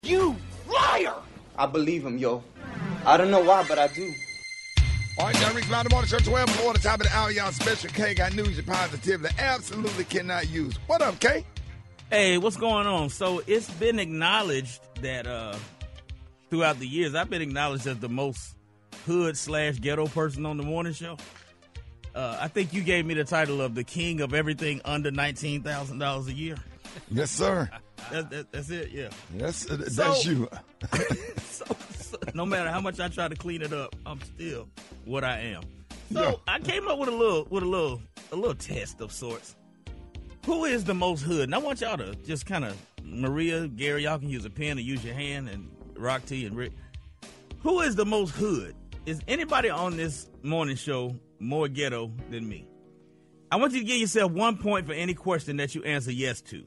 You liar! I believe him, yo. I don't know why, but I do. All right, y'all, Rickey Smiley Morning Show, 12 before the top of the hour. Y'all special K got news and positivity absolutely cannot use. What up, K? Hey, what's going on? So it's been acknowledged that throughout the years, I've been acknowledged as the most hood/ghetto person on the morning show. I think you gave me the title of the king of everything under $19,000 a year. Yes, sir. That's it, yeah. Yes, that's you. so, no matter how much I try to clean it up, I'm still what I am. So I came up with a little test of sorts. Who is the most hood? And I want y'all to just kind of, Maria, Gary, y'all can use a pen or use your hand, and Rock T and Rick. Who is the most hood? Is anybody on this morning show more ghetto than me? I want you to give yourself 1 point for any question that you answer yes to.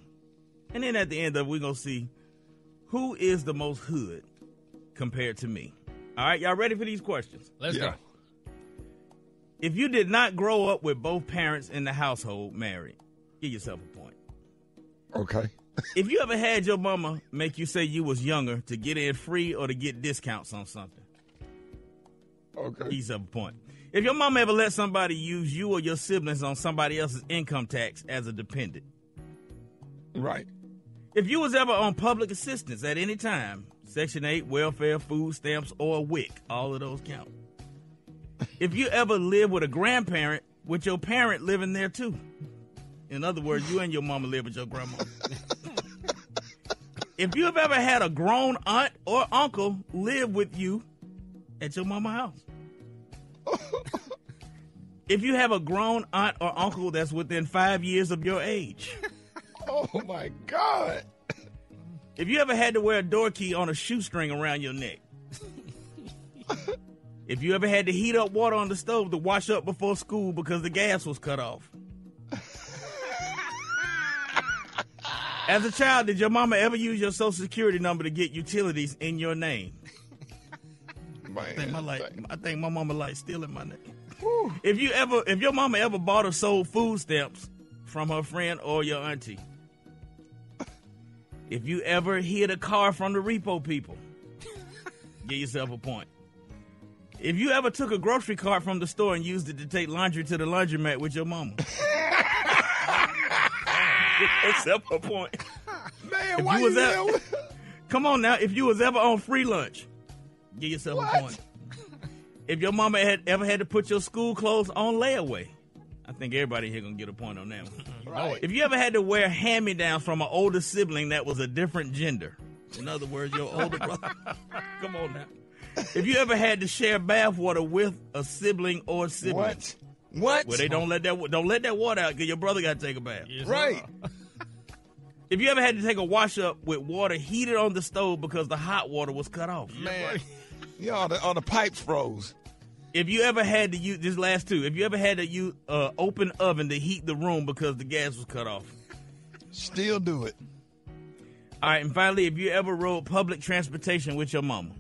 And then at the end of it, we're going to see who is the most hood compared to me. All right, y'all ready for these questions? Let's go. If you did not grow up with both parents in the household married, give yourself a point. Okay. If you ever had your mama make you say you was younger to get in free or to get discounts on something, okay, give yourself a point. If your mama ever let somebody use you or your siblings on somebody else's income tax as a dependent, right. If you was ever on public assistance at any time, Section 8, welfare, food stamps, or WIC, all of those count. If you ever lived with a grandparent with your parent living there too. In other words, you and your mama live with your grandma. If you have ever had a grown aunt or uncle live with you at your mama's house. If you have a grown aunt or uncle that's within 5 years of your age. Oh, my God. If you ever had to wear a door key on a shoestring around your neck. If you ever had to heat up water on the stove to wash up before school because the gas was cut off. As a child, did your mama ever use your social security number to get utilities in your name? Man, I think my mama likes stealing my name. If your mama ever bought or sold food stamps from her friend or your auntie. If you ever hid a car from the repo people, give yourself a point. If you ever took a grocery cart from the store and used it to take laundry to the laundromat with your mama, give yourself a point. Man, why you there? Come on now. If you was ever on free lunch, give yourself a point. If your mama had ever had to put your school clothes on layaway, I think everybody here gonna get a point on that one. Right. If you ever had to wear hand-me-downs from an older sibling that was a different gender, in other words, your older brother. Come on now. If you ever had to share bath water with a sibling or siblings. What? Where they don't let that water out because your brother got to take a bath. Yes, right. If you ever had to take a wash up with water heated on the stove because the hot water was cut off. Man. Yeah, all the pipes froze. If you ever had to use, this last two, if you ever had to use open oven to heat the room because the gas was cut off. Still do it. All right, and finally, if you ever rode public transportation with your mama.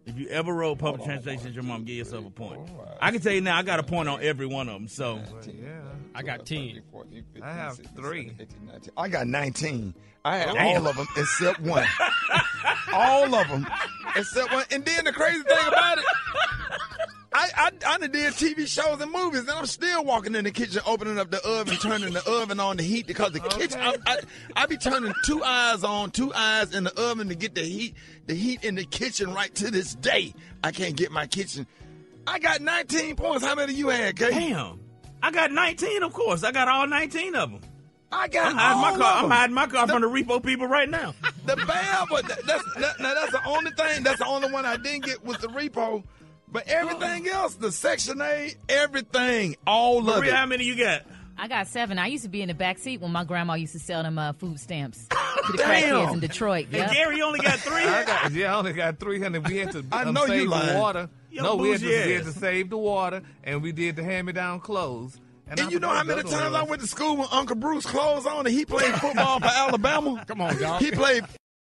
If you ever rode public transportation with your mom, give yourself a point. I can tell you now, I got a point on every one of them. So, I got 10. I have 3. I got 19. I had all of them except one. All of them except one. And then the crazy thing about it, I done did TV shows and movies, and I'm still walking in the kitchen, opening up the oven, turning the oven on to heat because the kitchen. I be turning 2 eyes on, 2 eyes in the oven to get the heat in the kitchen right to this day. I can't get my kitchen. I got 19 points. How many you had, Kay? Damn. I got 19, of course. I got all 19 of them. I'm hiding my car from the repo people right now. The bad, but that's the only thing. That's the only one I didn't get was the repo. But everything else, the Section 8, everything, all of it. How many you got? I got 7. I used to be in the back seat when my grandma used to sell them food stamps to the crackheads in Detroit. Yep. And Gary only got 3? I only got 300. We had to I know save you the lying. water. Yo, we had bougie to save the water, and we did the hand-me-down clothes. And you know how many times I went to school with Uncle Bruce clothes on and he played football for Alabama? Come on, y'all. He played